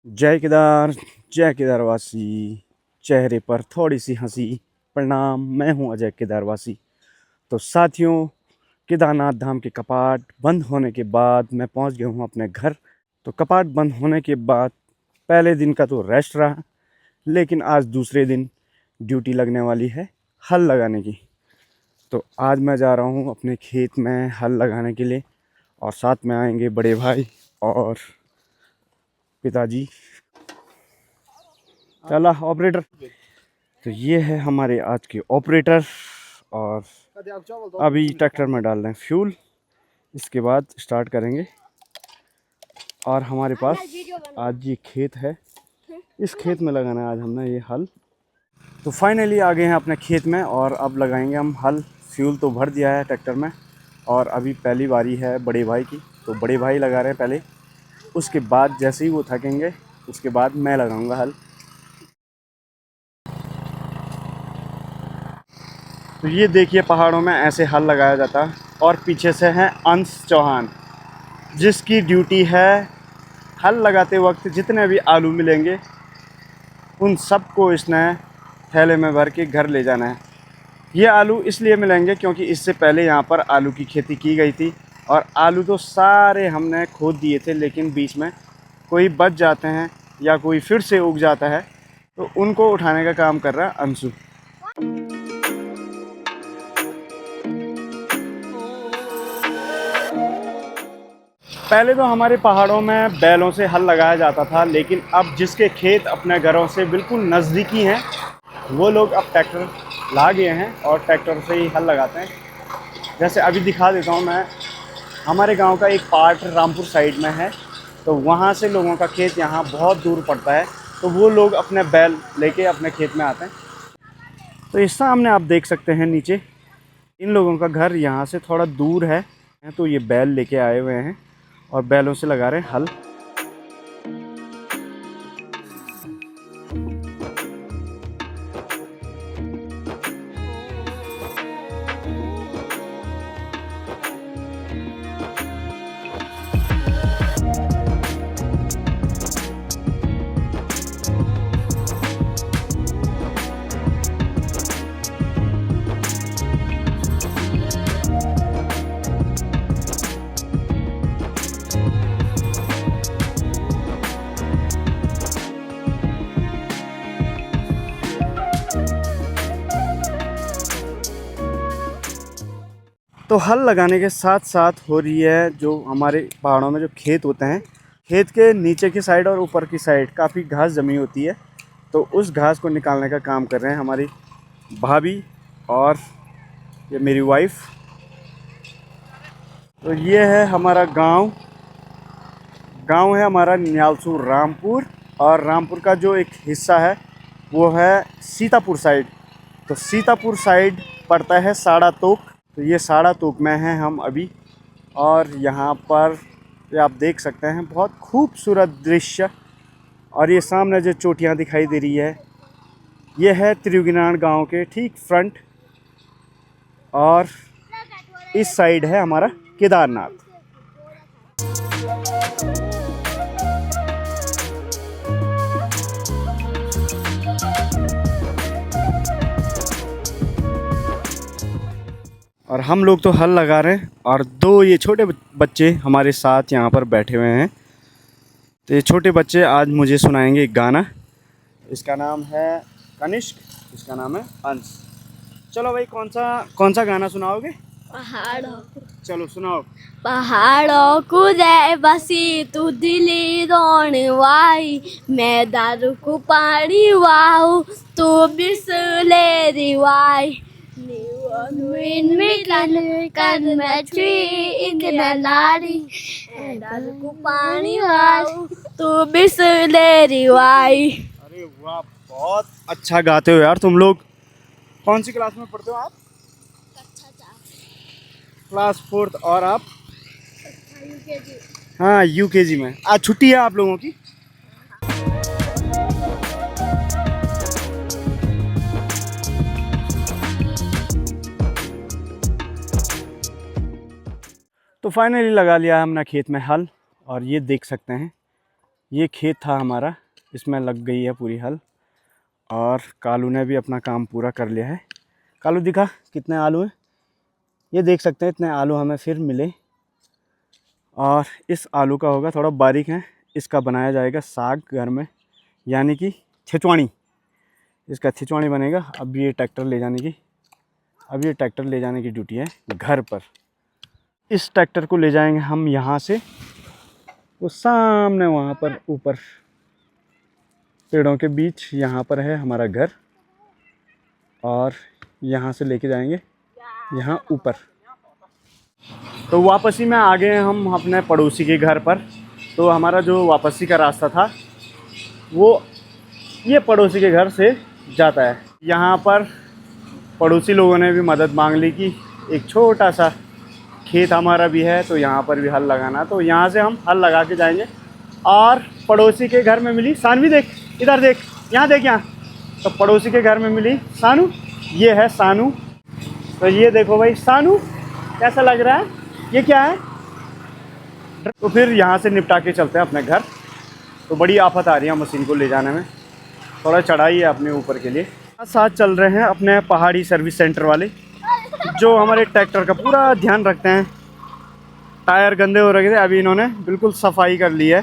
जय केदार, जय केदारवासी। चेहरे पर थोड़ी सी हंसी। प्रणाम, मैं हूं अजय केदारवासी। तो साथियों, केदारनाथ धाम के कपाट बंद होने के बाद मैं पहुंच गया हूं अपने घर। तो कपाट बंद होने के बाद पहले दिन का तो रेस्ट रहा, लेकिन आज दूसरे दिन ड्यूटी लगने वाली है हल लगाने की। तो आज मैं जा रहा हूं अपने खेत में हल लगाने के लिए, और साथ में आएंगे बड़े भाई और पिताजी। चला ऑपरेटर। तो ये है हमारे आज के ऑपरेटर, और अभी ट्रैक्टर में डाल रहे हैं फ्यूल, इसके बाद स्टार्ट करेंगे। और हमारे पास आज ये खेत है, इस खेत में लगाना है आज हमने ये हल। तो फाइनली आ गए हैं अपने खेत में और अब लगाएंगे हम हल। फ्यूल तो भर दिया है ट्रैक्टर में, और अभी पहली बारी है बड़े भाई की, तो बड़े भाई लगा रहे हैं पहले। उसके बाद जैसे ही वो थकेंगे उसके बाद मैं लगाऊंगा हल। तो ये देखिए, पहाड़ों में ऐसे हल लगाया जाता है। और पीछे से है अंश चौहान, जिसकी ड्यूटी है हल लगाते वक्त जितने भी आलू मिलेंगे उन सबको इसने थैले में भर के घर ले जाना है। ये आलू इसलिए मिलेंगे क्योंकि इससे पहले यहाँ पर आलू की खेती की गई थी, और आलू तो सारे हमने खोद दिए थे, लेकिन बीच में कोई बच जाते हैं या कोई फिर से उग जाता है, तो उनको उठाने का काम कर रहा है अंशु। पहले तो हमारे पहाड़ों में बैलों से हल लगाया जाता था, लेकिन अब जिसके खेत अपने घरों से बिल्कुल नज़दीकी हैं वो लोग अब ट्रैक्टर ला गए हैं और ट्रैक्टर से ही हल लगाते हैं। जैसे अभी दिखा देता हूँ मैं, हमारे गांव का एक पार्ट रामपुर साइड में है, तो वहाँ से लोगों का खेत यहाँ बहुत दूर पड़ता है, तो वो लोग अपने बैल लेके अपने खेत में आते हैं। तो इस सामने आप देख सकते हैं नीचे, इन लोगों का घर यहाँ से थोड़ा दूर है, तो ये बैल लेके आए हुए हैं और बैलों से लगा रहे हैं हल। तो हल लगाने के साथ साथ हो रही है, जो हमारे पहाड़ों में जो खेत होते हैं, खेत के नीचे की साइड और ऊपर की साइड काफ़ी घास जमी होती है, तो उस घास को निकालने का काम कर रहे हैं हमारी भाभी और ये मेरी वाइफ। तो ये है हमारा गांव है हमारा न्यालसू रामपुर, और रामपुर का जो एक हिस्सा है वो है सीतापुर साइड। तो सीतापुर साइड पड़ता है साड़ा तोक। तो ये साड़ा तोक में हैं हम अभी, और यहाँ पर ये आप देख सकते हैं बहुत खूबसूरत दृश्य। और ये सामने जो चोटियाँ दिखाई दे रही है ये है त्रिवेणी गांव के ठीक फ्रंट, और इस साइड है हमारा केदारनाथ। और हम लोग तो हल लगा रहे हैं, और दो ये छोटे बच्चे हमारे साथ यहाँ पर बैठे हुए हैं। तो ये छोटे बच्चे आज मुझे सुनाएंगे एक गाना। इसका नाम है कनिष्क, इसका नाम है अंश। चलो भाई, कौन सा गाना सुनाओगे? पहाड़ों चलो सुनाओ। पहाड़ों को दे बसी तू दिली रोण वाई, मैं दारू को पानी वाऊ तू बिसले रिवाई, Wind we can match in the लाड़ी, दारू को पानी वाऊ तू बिसले रिवाई। अरे वाह, बहुत अच्छा गाते हो यार तुम लोग। कौन सी क्लास में पढ़ते हो आप? Class 4th। और आप? हाँ, यूकेजी में। आज छुट्टी है आप लोगों की? तो फाइनली लगा लिया है हमने खेत में हल, और ये देख सकते हैं ये खेत था हमारा, इसमें लग गई है पूरी हल और कालू ने भी अपना काम पूरा कर लिया है। कालू दिखा कितने आलू हैं, ये देख सकते हैं इतने आलू हमें फिर मिले। और इस आलू का होगा थोड़ा बारीक है, इसका बनाया जाएगा साग घर में, यानी कि छिचवाणी, इसका छिचवाणी बनेगा। अब ये ट्रैक्टर ले जाने की ड्यूटी है घर पर। इस ट्रैक्टर को ले जाएंगे हम यहाँ से, वो सामने वहाँ पर ऊपर पेड़ों के बीच यहाँ पर है हमारा घर, और यहाँ से लेके जाएंगे यहाँ ऊपर। तो वापसी में आ गए हम अपने पड़ोसी के घर पर। तो हमारा जो वापसी का रास्ता था वो ये पड़ोसी के घर से जाता है। यहाँ पर पड़ोसी लोगों ने भी मदद मांग ली कि एक छोटा सा खेत हमारा भी है, तो यहाँ पर भी हल लगाना। तो यहाँ से हम हल लगा के जाएंगे। और पड़ोसी के घर में मिली सानवी, देख इधर देख, यहाँ देख यहाँ। तो पड़ोसी के घर में मिली सानू, ये है सानू। तो ये देखो भाई सानू, कैसा लग रहा है, ये क्या है। तो फिर यहाँ से निपटा के चलते हैं अपने घर। तो बड़ी आफत आ रही है मशीन को ले जाने में, थोड़ा चढ़ाई है अपने ऊपर के लिए। साथ चल रहे हैं अपने पहाड़ी सर्विस सेंटर वाले, जो हमारे ट्रैक्टर का पूरा ध्यान रखते हैं। टायर गंदे हो रखे थे, अभी इन्होंने बिल्कुल सफाई कर ली है।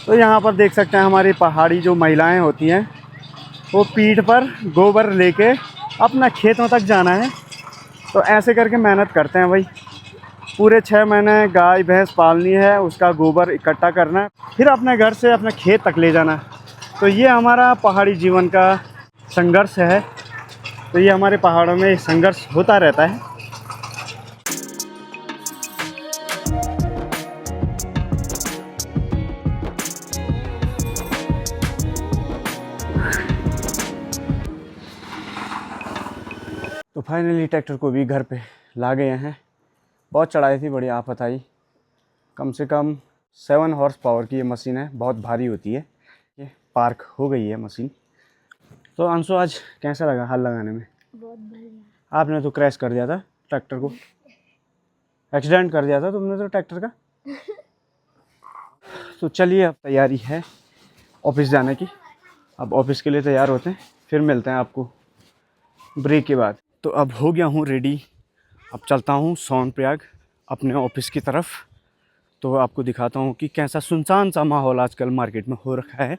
तो यहाँ पर देख सकते हैं हमारी पहाड़ी जो महिलाएं होती हैं, वो पीठ पर गोबर लेके अपना खेतों तक जाना है। तो ऐसे करके मेहनत करते हैं भाई। पूरे 6 महीने गाय भैंस पालनी है, उसका गोबर इकट्ठा करना है, फिर अपने घर से अपने खेत तक ले जाना है। तो ये हमारा पहाड़ी जीवन का संघर्ष है। तो ये हमारे पहाड़ों में संघर्ष होता रहता है। तो फाइनली ट्रैक्टर को भी घर पे ला गए हैं। बहुत चढ़ाई थी, बड़ी आफत आई। कम से कम 7 हॉर्स पावर की ये मशीन है, बहुत भारी होती है। ये पार्क हो गई है मशीन। तो अंशु आज कैसा लगा हल लगाने में? बहुत बढ़िया। आपने तो क्रैश कर दिया था ट्रैक्टर को, एक्सीडेंट कर दिया था तुमने तो ट्रैक्टर का। तो चलिए अब तैयारी है ऑफिस जाने की। अब ऑफिस के लिए तैयार होते हैं, फिर मिलते हैं आपको ब्रेक के बाद। तो अब हो गया हूँ रेडी, अब चलता हूँ सोनप्रयाग अपने ऑफिस की तरफ। तो आपको दिखाता हूँ कि कैसा सुनसान सा माहौल आजकल मार्केट में हो रखा है।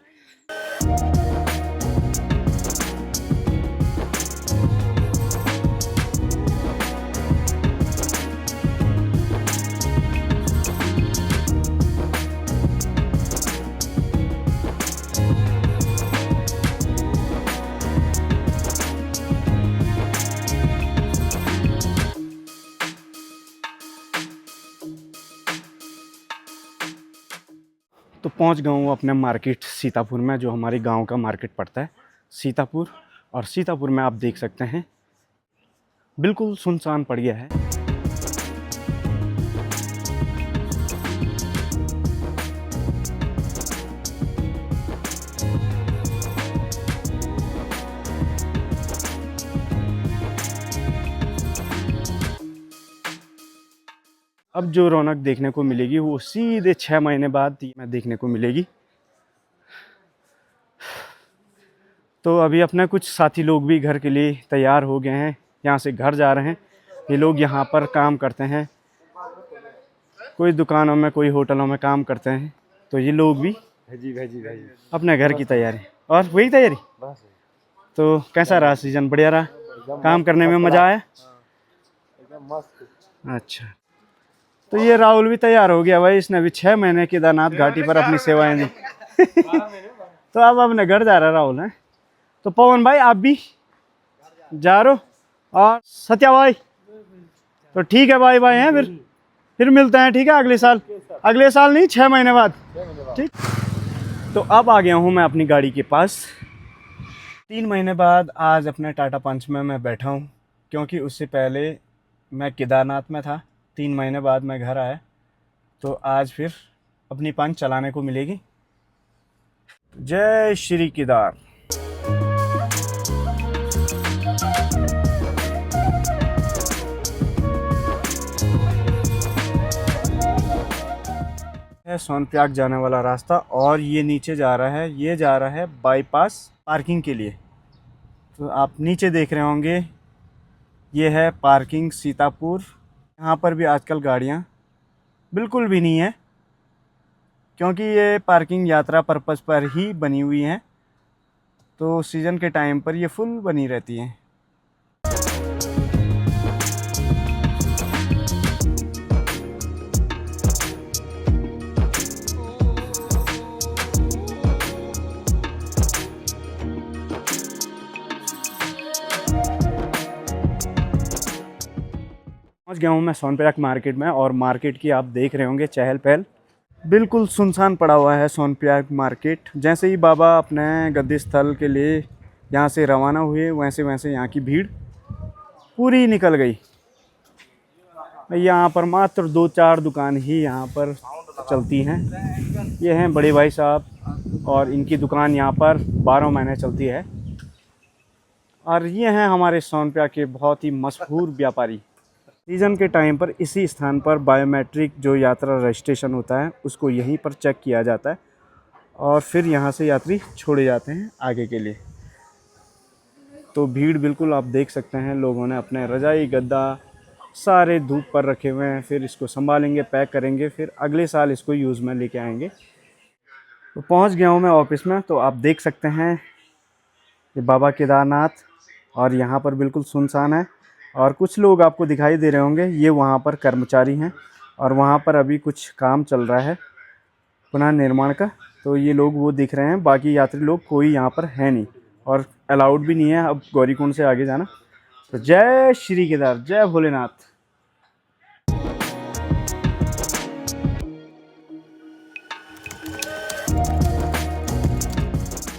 तो पहुंच गया हूँ अपने मार्केट सीतापुर में, जो हमारे गांव का मार्केट पड़ता है सीतापुर। और सीतापुर में आप देख सकते हैं बिल्कुल सुनसान पड़ गया है। अब जो रौनक देखने को मिलेगी वो सीधे 6 महीने बाद में देखने को मिलेगी। तो अभी अपने कुछ साथी लोग भी घर के लिए तैयार हो गए हैं, यहाँ से घर जा रहे हैं। ये लोग यहाँ पर काम करते हैं, कोई दुकानों में कोई होटलों में काम करते हैं। तो ये लोग भी अपने घर की तैयारी, और वही तैयारी। तो कैसा रहा सीजन? बढ़िया रहा, काम करने में मज़ा आया? अच्छा, तो ये राहुल भी तैयार हो गया भाई, इसने भी 6 महीने केदारनाथ घाटी पर अपनी सेवाएं दी। तो अब अपने घर जा रहा राहुल है। तो पवन भाई आप भी जा रहे हो, और सत्या भाई तो ठीक है भाई हैं, फिर मिलते हैं, ठीक है अगले साल नहीं 6 महीने बाद, ठीक। तो अब आ गया हूँ मैं अपनी गाड़ी के पास। 3 महीने बाद आज अपने टाटा पंच में मैं बैठा हूँ, क्योंकि उससे पहले मैं केदारनाथ में था। 3 महीने बाद मैं घर आया, तो आज फिर अपनी पंच चलाने को मिलेगी। जय श्री केदार। है सोनप्रयाग जाने वाला रास्ता और ये नीचे जा रहा है, ये जा रहा है बाईपास पार्किंग के लिए। तो आप नीचे देख रहे होंगे ये है पार्किंग सीतापुर। यहाँ पर भी आजकल गाड़ियाँ बिल्कुल भी नहीं है, क्योंकि ये पार्किंग यात्रा पर्पज़ पर ही बनी हुई हैं। तो सीज़न के टाइम पर ये फुल बनी रहती हैं। पहुंच गया हूँ मैं सोनप्रयाग मार्केट में और मार्केट की आप देख रहे होंगे चहल पहल। बिल्कुल सुनसान पड़ा हुआ है सोनप्रयाग मार्केट। जैसे ही बाबा अपने गद्दी स्थल के लिए यहाँ से रवाना हुए वैसे वैसे यहाँ की भीड़ पूरी निकल गई। यहाँ पर मात्र 2-4 दुकान ही यहाँ पर चलती हैं। ये हैं बड़े भाई साहब और इनकी दुकान यहाँ पर 12 महीने चलती है। और ये हैं हमारे सोनप्रयाग के बहुत ही मशहूर व्यापारी। सीज़न के टाइम पर इसी स्थान पर बायोमेट्रिक जो यात्रा रजिस्ट्रेशन होता है उसको यहीं पर चेक किया जाता है और फिर यहाँ से यात्री छोड़े जाते हैं आगे के लिए। तो भीड़ बिल्कुल आप देख सकते हैं, लोगों ने अपने रजाई गद्दा सारे धूप पर रखे हुए हैं। फिर इसको संभालेंगे, पैक करेंगे, फिर अगले साल इसको यूज़ में लेके आएंगे। तो पहुँच गया हूँ मैं ऑफिस में। तो आप देख सकते हैं ये बाबा केदारनाथ और यहाँ पर बिल्कुल सुनसान है और कुछ लोग आपको दिखाई दे रहे होंगे, ये वहाँ पर कर्मचारी हैं और वहाँ पर अभी कुछ काम चल रहा है पुनः निर्माण का। तो ये लोग वो दिख रहे हैं, बाकी यात्री लोग कोई यहाँ पर है नहीं और अलाउड भी नहीं है अब गौरीकुंड से आगे जाना। तो जय श्री केदार, जय भोलेनाथ।